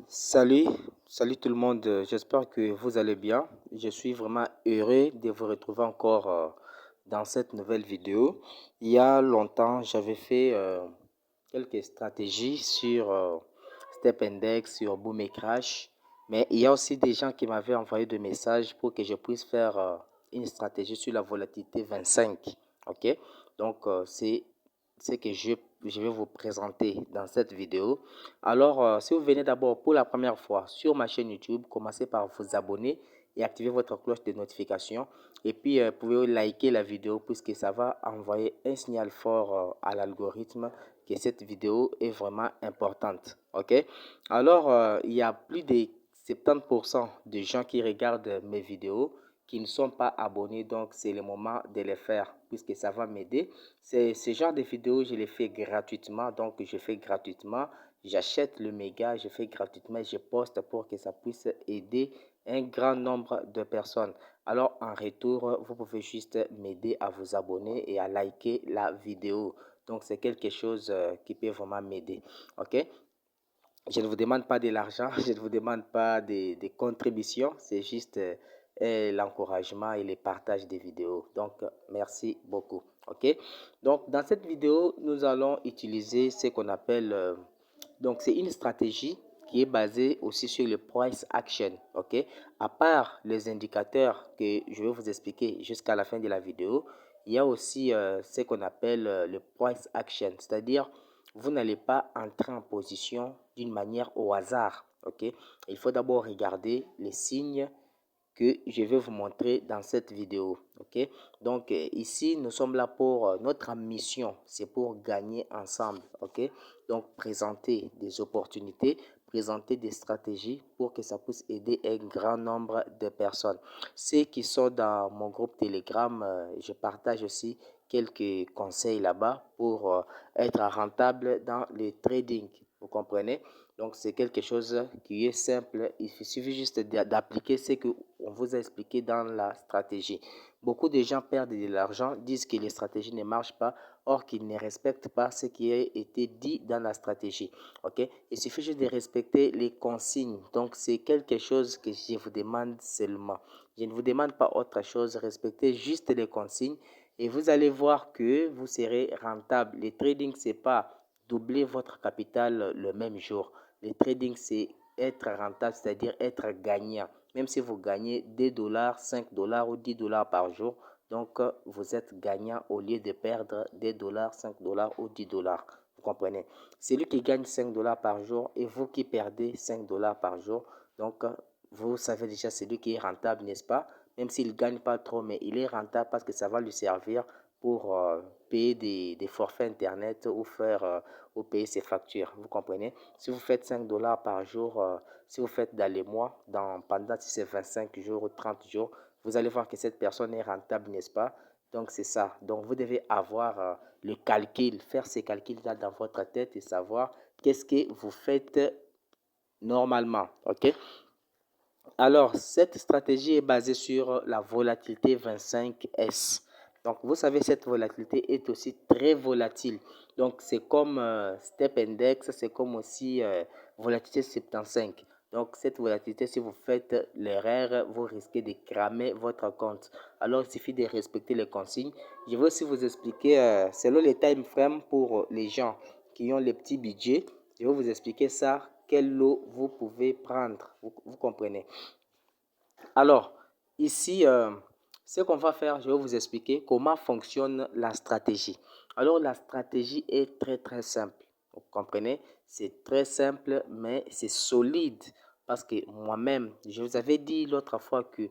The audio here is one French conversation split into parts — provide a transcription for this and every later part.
Salut, salut tout le monde, j'espère que vous allez bien. Je suis vraiment heureux de vous retrouver encore dans cette nouvelle vidéo. Il y a longtemps, j'avais fait quelques stratégies sur Step Index, sur Boom et Crash, mais il y a aussi des gens qui m'avaient envoyé des messages pour que je puisse faire une stratégie sur la volatilité 25. Ok, donc c'est ce que je vais vous présenter dans cette vidéo. Alors, si vous venez d'abord pour la première fois sur ma chaîne YouTube, commencez par vous abonner et activer votre cloche de notification. Et puis, vous pouvez liker la vidéo puisque ça va envoyer un signal fort à l'algorithme que cette vidéo est vraiment importante. OK? Alors, il y a plus de 70% de gens qui regardent mes vidéos qui ne sont pas abonnés, donc c'est le moment de les faire puisque ça va m'aider. Ce genre de vidéos, je les fais gratuitement, donc je fais gratuitement. J'achète le méga, je fais gratuitement, je poste pour que ça puisse aider un grand nombre de personnes. Alors en retour, vous pouvez juste m'aider à vous abonner et à liker la vidéo. Donc c'est quelque chose qui peut vraiment m'aider. OK? Je ne vous demande pas de l'argent, je ne vous demande pas des contributions, c'est juste l'encouragement et le partage des vidéos. Donc, merci beaucoup. OK? Donc, dans cette vidéo, nous allons utiliser ce qu'on appelle, donc c'est une stratégie qui est basée aussi sur le price action. OK? À part les indicateurs que je vais vous expliquer jusqu'à la fin de la vidéo, il y a aussi ce qu'on appelle le price action, c'est-à-dire vous n'allez pas entrer en position d'une manière au hasard. Ok, il faut d'abord regarder les signes que je vais vous montrer dans cette vidéo. Ok, donc ici nous sommes là pour notre mission, c'est pour gagner ensemble. Ok, donc présenter des opportunités, présenter des stratégies pour que ça puisse aider un grand nombre de personnes. Ceux qui sont dans mon groupe Telegram, je partage aussi quelques conseils là-bas pour être rentable dans le trading. Vous comprenez? Donc, c'est quelque chose qui est simple. Il suffit juste d'appliquer ce qu'on vous a expliqué dans la stratégie. Beaucoup de gens perdent de l'argent, disent que les stratégies ne marchent pas, or qu'ils ne respectent pas ce qui a été dit dans la stratégie. Ok? Il suffit juste de respecter les consignes. Donc, c'est quelque chose que je vous demande seulement. Je ne vous demande pas autre chose. Respectez juste les consignes et vous allez voir que vous serez rentable. Le trading, c'est pas doubler votre capital le même jour. Le trading, c'est être rentable, c'est-à-dire être gagnant. Même si vous gagnez 2 dollars, 5 dollars ou 10 dollars par jour, donc vous êtes gagnant au lieu de perdre 2 dollars, 5 dollars ou 10 dollars. Vous comprenez? Celui qui gagne 5 dollars par jour et vous qui perdez 5 dollars par jour, donc vous savez déjà celui qui est rentable, n'est-ce pas? Même s'il ne gagne pas trop, mais il est rentable parce que ça va lui servir pour payer des forfaits Internet ou faire ou payer ses factures. Vous comprenez? Si vous faites 5 dollars par jour, si vous faites dans les mois, pendant si c'est 25 jours ou 30 jours, vous allez voir que cette personne est rentable, n'est-ce pas? Donc, c'est ça. Donc, vous devez avoir le calcul, faire ces calculs-là dans votre tête et savoir qu'est-ce que vous faites normalement. OK? Alors, cette stratégie est basée sur la volatilité 25S. Donc, vous savez, cette volatilité est aussi très volatile. Donc, c'est comme Step Index, c'est comme aussi volatilité 75. Donc, cette volatilité, si vous faites l'erreur, vous risquez de cramer votre compte. Alors, il suffit de respecter les consignes. Je vais aussi vous expliquer, selon les time frames pour les gens qui ont les petits budgets, je vais vous expliquer ça, quel lot vous pouvez prendre. Vous comprenez? Alors, ici, ce qu'on va faire, je vais vous expliquer comment fonctionne la stratégie. Alors, la stratégie est très, très simple. Vous comprenez? C'est très simple, mais c'est solide. Parce que moi-même, je vous avais dit l'autre fois que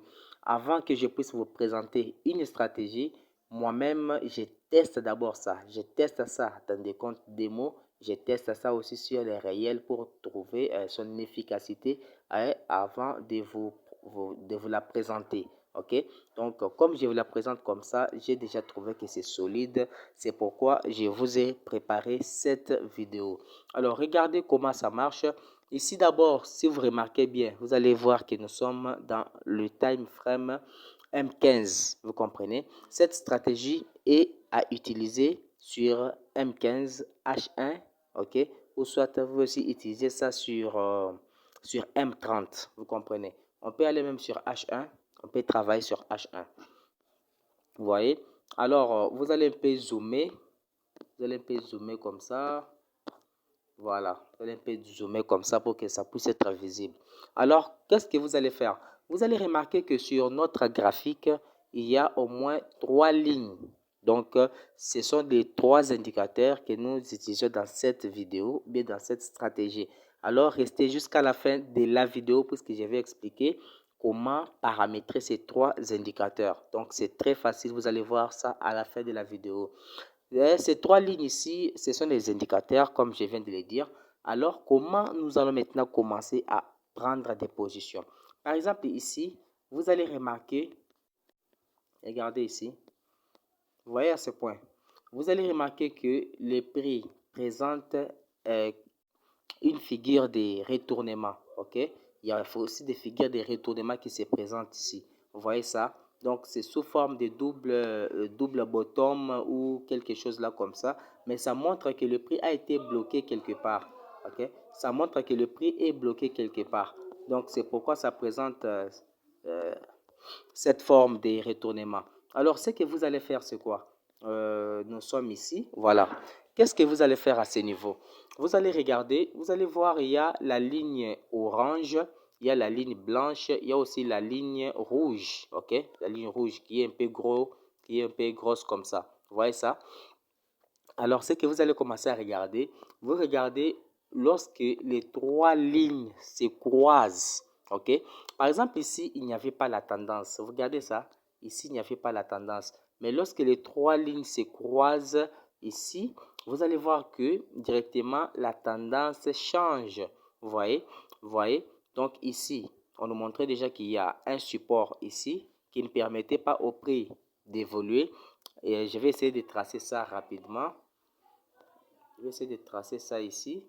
avant que je puisse vous présenter une stratégie, moi-même, je teste d'abord ça. Je teste ça dans des comptes démo. Je teste ça aussi sur les réels pour trouver son efficacité avant de vous la présenter. Ok, donc comme je vous la présente comme ça, j'ai déjà trouvé que c'est solide. C'est pourquoi je vous ai préparé cette vidéo. Alors regardez comment ça marche. Ici d'abord, si vous remarquez bien, vous allez voir que nous sommes dans le time frame M15. Vous comprenez? Cette stratégie est à utiliser sur M15 H1, ok, ou soit vous aussi utiliser ça sur sur M30, vous comprenez. On peut aller même sur H1, on peut travailler sur H1. Vous voyez? Alors, vous allez un peu zoomer. Vous allez un peu zoomer comme ça. Voilà. Vous allez un peu zoomer comme ça pour que ça puisse être visible. Alors, qu'est-ce que vous allez faire? Vous allez remarquer que sur notre graphique, il y a au moins 3 lignes. Donc, ce sont les 3 indicateurs que nous utilisons dans cette vidéo, bien dans cette stratégie. Alors, restez jusqu'à la fin de la vidéo puisque je vais expliquer comment paramétrer ces 3 indicateurs. Donc, c'est très facile. Vous allez voir ça à la fin de la vidéo. Ces 3 lignes ici, ce sont les indicateurs, comme je viens de le dire. Alors, comment nous allons maintenant commencer à prendre des positions? Par exemple, ici, vous allez remarquer, regardez ici, vous voyez à ce point, vous allez remarquer que le prix présente une figure de retournement. Ok, il y a aussi des figures de retournement qui se présentent ici. Vous voyez ça? Donc, c'est sous forme de double bottom ou quelque chose là comme ça. Mais ça montre que le prix a été bloqué quelque part. Ok, ça montre que le prix est bloqué quelque part. Donc, c'est pourquoi ça présente cette forme de retournement. Alors, ce que vous allez faire, c'est quoi? Nous sommes ici. Voilà. Qu'est-ce que vous allez faire à ce niveau? Vous allez regarder, vous allez voir, il y a la ligne orange, il y a la ligne blanche, il y a aussi la ligne rouge. OK? La ligne rouge qui est un peu gros, qui est un peu grosse comme ça. Vous voyez ça? Alors, ce que vous allez commencer à regarder, vous regardez lorsque les 3 lignes se croisent. OK? Par exemple, ici, il n'y avait pas la tendance. Vous regardez ça? Ici, il n'y avait pas la tendance. Mais lorsque les 3 lignes se croisent ici, vous allez voir que directement, la tendance change. Vous voyez? Vous voyez? Donc, ici, on nous montrait déjà qu'il y a un support ici qui ne permettait pas au prix d'évoluer. Et je vais essayer de tracer ça rapidement. Je vais essayer de tracer ça ici.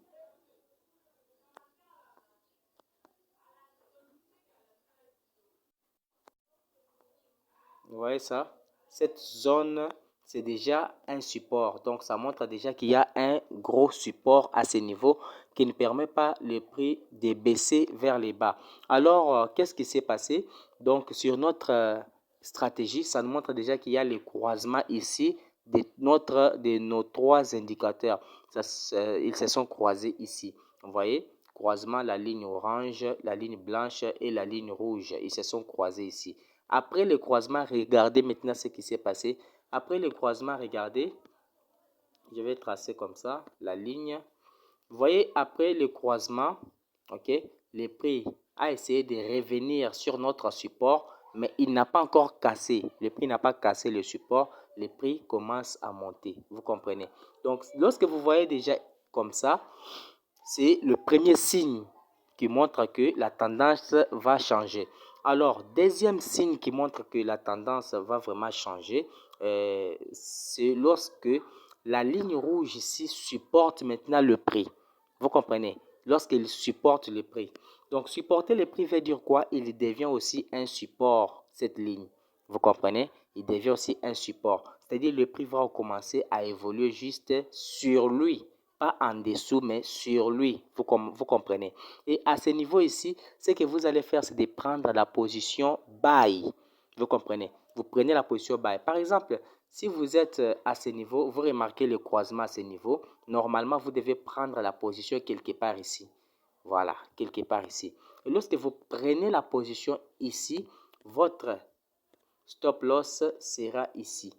Vous voyez ça? Cette zone, c'est déjà un support. Donc, ça montre déjà qu'il y a un gros support à ce niveau qui ne permet pas le prix de baisser vers les bas. Alors, qu'est-ce qui s'est passé? Donc, sur notre stratégie, ça nous montre déjà qu'il y a le croisement ici de nos 3 indicateurs. Ils se sont croisés ici. Vous voyez? Croisement, la ligne orange, la ligne blanche et la ligne rouge. Ils se sont croisés ici. Après le croisement, regardez maintenant ce qui s'est passé. Après le croisement, regardez, je vais tracer comme ça la ligne. Vous voyez, après le croisement, ok, le prix a essayé de revenir sur notre support, mais il n'a pas encore cassé. Le prix n'a pas cassé le support. Le prix commence à monter. Vous comprenez? Donc, lorsque vous voyez déjà comme ça, c'est le premier signe qui montre que la tendance va changer. Alors, deuxième signe qui montre que la tendance va vraiment changer, c'est lorsque la ligne rouge ici supporte maintenant le prix. Vous comprenez? Lorsqu'il supporte le prix. Donc, supporter le prix veut dire quoi? Il devient aussi un support, cette ligne. Vous comprenez? Il devient aussi un support. C'est-à-dire le prix va commencer à évoluer juste sur lui. Pas en dessous, mais sur lui. Vous comprenez? Et à ce niveau ici, ce que vous allez faire, c'est de prendre la position buy. Vous comprenez? Vous prenez la position buy. Par exemple, si vous êtes à ce niveau, vous remarquez le croisement à ce niveau. Normalement, vous devez prendre la position quelque part ici. Voilà, quelque part ici. Et lorsque vous prenez la position ici, votre stop loss sera ici.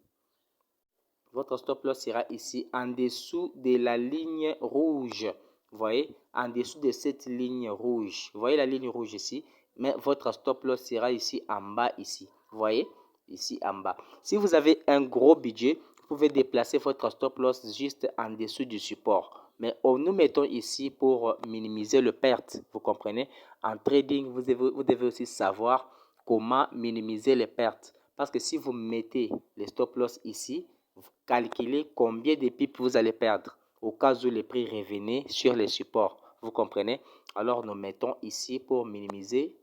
Votre stop loss sera ici, en dessous de la ligne rouge. Vous voyez, en dessous de cette ligne rouge. Vous voyez la ligne rouge ici, mais votre stop loss sera ici en bas ici. Vous voyez, ici en bas. Si vous avez un gros budget, vous pouvez déplacer votre stop loss juste en dessous du support. Mais nous mettons ici pour minimiser le perte. Vous comprenez? En trading, vous devez aussi savoir comment minimiser les pertes. Parce que si vous mettez les stop loss ici, vous calculez combien de pips vous allez perdre au cas où les prix revenaient sur les supports. Vous comprenez? Alors, nous mettons ici pour minimiser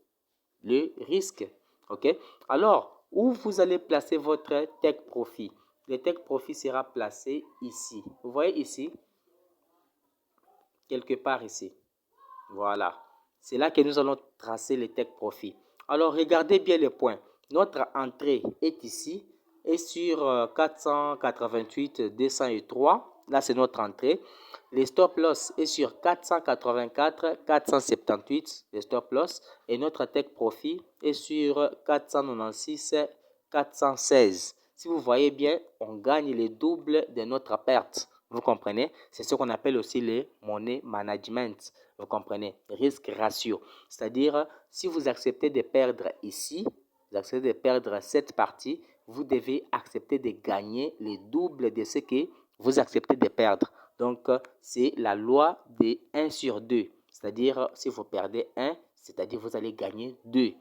le risque. OK? Alors, où vous allez placer votre take profit? Le take profit sera placé ici. Vous voyez ici? Quelque part ici. Voilà. C'est là que nous allons tracer les take profit. Alors, regardez bien les points. Notre entrée est ici et sur 488 203. Là, c'est notre entrée. Les stop loss est sur 484 478, les stop loss. Et notre take profit est sur 496 416. Si vous voyez bien, on gagne le double de notre perte. Vous comprenez? C'est ce qu'on appelle aussi les money management. Vous comprenez? Risque ratio. C'est-à-dire, si vous acceptez de perdre ici, vous acceptez de perdre cette partie, vous devez accepter de gagner le double de ce que vous acceptez de perdre. Donc, c'est la loi de 1 sur 2. C'est-à-dire, si vous perdez 1, c'est-à-dire vous allez gagner 2.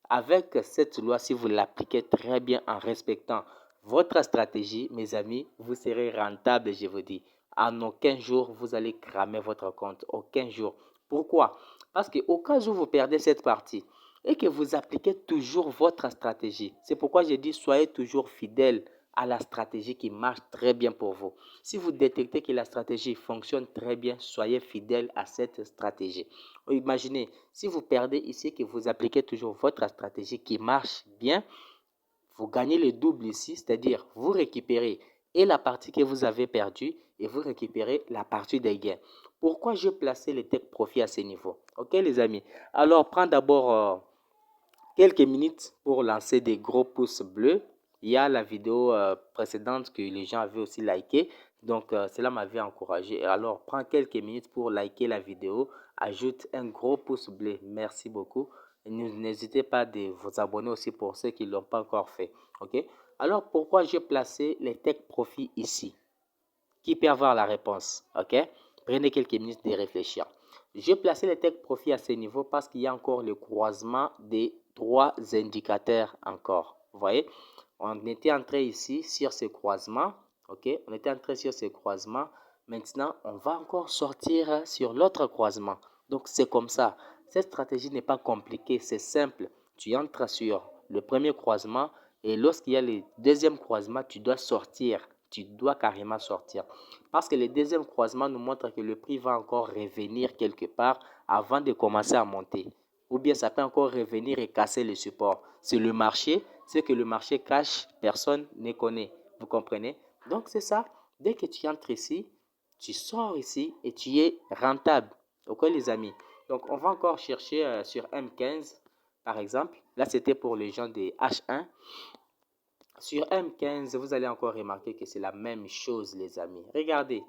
Avec cette loi, si vous l'appliquez très bien en respectant votre stratégie, mes amis, vous serez rentable, je vous dis. En aucun jour, vous allez cramer votre compte. Aucun jour. Pourquoi? Parce qu'au cas où vous perdez cette partie et que vous appliquez toujours votre stratégie, c'est pourquoi je dis soyez toujours fidèle à la stratégie qui marche très bien pour vous. Si vous détectez que la stratégie fonctionne très bien, soyez fidèle à cette stratégie. Imaginez, si vous perdez ici, que vous appliquez toujours votre stratégie qui marche bien, vous gagnez le double ici, c'est-à-dire vous récupérez et la partie que vous avez perdue et vous récupérez la partie des gains. Pourquoi je plaçais les take profit à ce niveau? Ok les amis, alors prends d'abord quelques minutes pour lancer des gros pouces bleus. Il y a la vidéo précédente que les gens avaient aussi liké. Donc, cela m'avait encouragé. Alors, prends quelques minutes pour liker la vidéo. Ajoute un gros pouce bleu. Merci beaucoup. Et n'hésitez pas de vous abonner aussi pour ceux qui ne l'ont pas encore fait. OK? Alors, pourquoi j'ai placé les take profit ici? Qui peut avoir la réponse? OK? Prenez quelques minutes de réfléchir. J'ai placé les take profit à ce niveau parce qu'il y a encore le croisement des trois indicateurs encore. Vous voyez, on était entré ici sur ce croisement. OK, on était entré sur ce croisement. Maintenant, on va encore sortir sur l'autre croisement. Donc, c'est comme ça. Cette stratégie n'est pas compliquée, c'est simple. Tu entres sur le premier croisement et lorsqu'il y a le deuxième croisement, tu dois sortir. Tu dois carrément sortir. Parce que le deuxième croisement nous montre que le prix va encore revenir quelque part avant de commencer à monter. Ou bien ça peut encore revenir et casser le support. C'est le marché, ce que le marché cache, personne ne connaît. Vous comprenez? Donc c'est ça. Dès que tu entres ici, tu sors ici et tu es rentable. Ok les amis? Donc on va encore chercher sur M15 par exemple. Là c'était pour les gens des H1. Sur M15, vous allez encore remarquer que c'est la même chose, les amis. Regardez,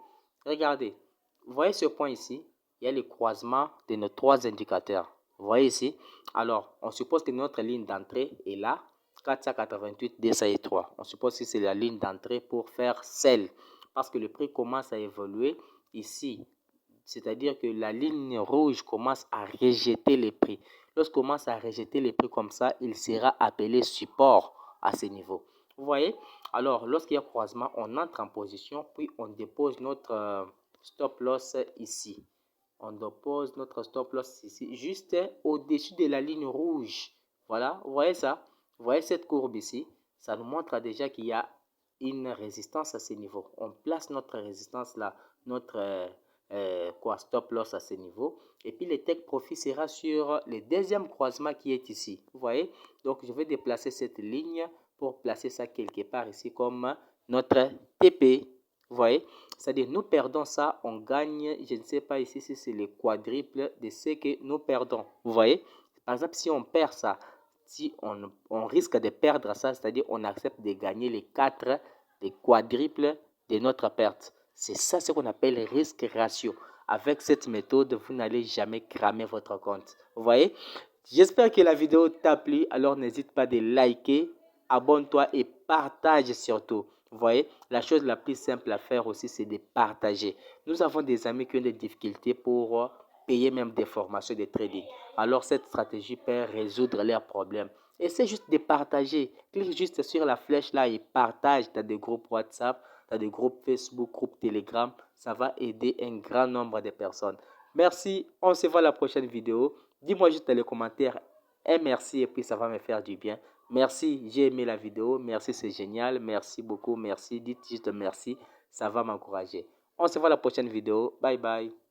regardez. Vous voyez ce point ici? Il y a le croisement de nos trois indicateurs. Vous voyez ici? Alors, on suppose que notre ligne d'entrée est là, 488 203. On suppose que c'est la ligne d'entrée pour faire sell, parce que le prix commence à évoluer ici. C'est-à-dire que la ligne rouge commence à rejeter les prix. Lorsqu'on commence à rejeter les prix comme ça, il sera appelé support à ce niveau. Vous voyez? Alors, lorsqu'il y a croisement, on entre en position, puis on dépose notre stop loss ici. On dépose notre stop loss ici, juste au-dessus de la ligne rouge. Voilà, vous voyez ça? Vous voyez cette courbe ici? Ça nous montre déjà qu'il y a une résistance à ce niveau. On place notre résistance là, notre stop loss à ce niveau. Et puis le take profit sera sur le deuxième croisement qui est ici. Vous voyez? Donc, je vais déplacer cette ligne pour placer ça quelque part ici comme notre TP. Vous voyez? C'est-à-dire, nous perdons ça, on gagne, je ne sais pas ici si c'est le quadruple de ce que nous perdons. Vous voyez? Par exemple, si on perd ça, si on risque de perdre ça, c'est-à-dire on accepte de gagner les quadruples de notre perte. C'est ça ce qu'on appelle le risque ratio. Avec cette méthode, vous n'allez jamais cramer votre compte. Vous voyez? J'espère que la vidéo t'a plu. Alors n'hésite pas de liker, abonne-toi et partage surtout. Vous voyez, la chose la plus simple à faire aussi, c'est de partager. Nous avons des amis qui ont des difficultés pour payer même des formations de trading. Alors cette stratégie peut résoudre leurs problèmes. Essaie juste de partager. Clique juste sur la flèche là et partage dans des groupes WhatsApp, dans des groupes Facebook, groupes Telegram. Ça va aider un grand nombre de personnes. Merci, on se voit à la prochaine vidéo. Dis-moi juste dans les commentaires un merci et puis ça va me faire du bien. Merci, j'ai aimé la vidéo. Merci, c'est génial. Merci beaucoup, merci. Dites juste merci, ça va m'encourager. On se voit à la prochaine vidéo. Bye bye.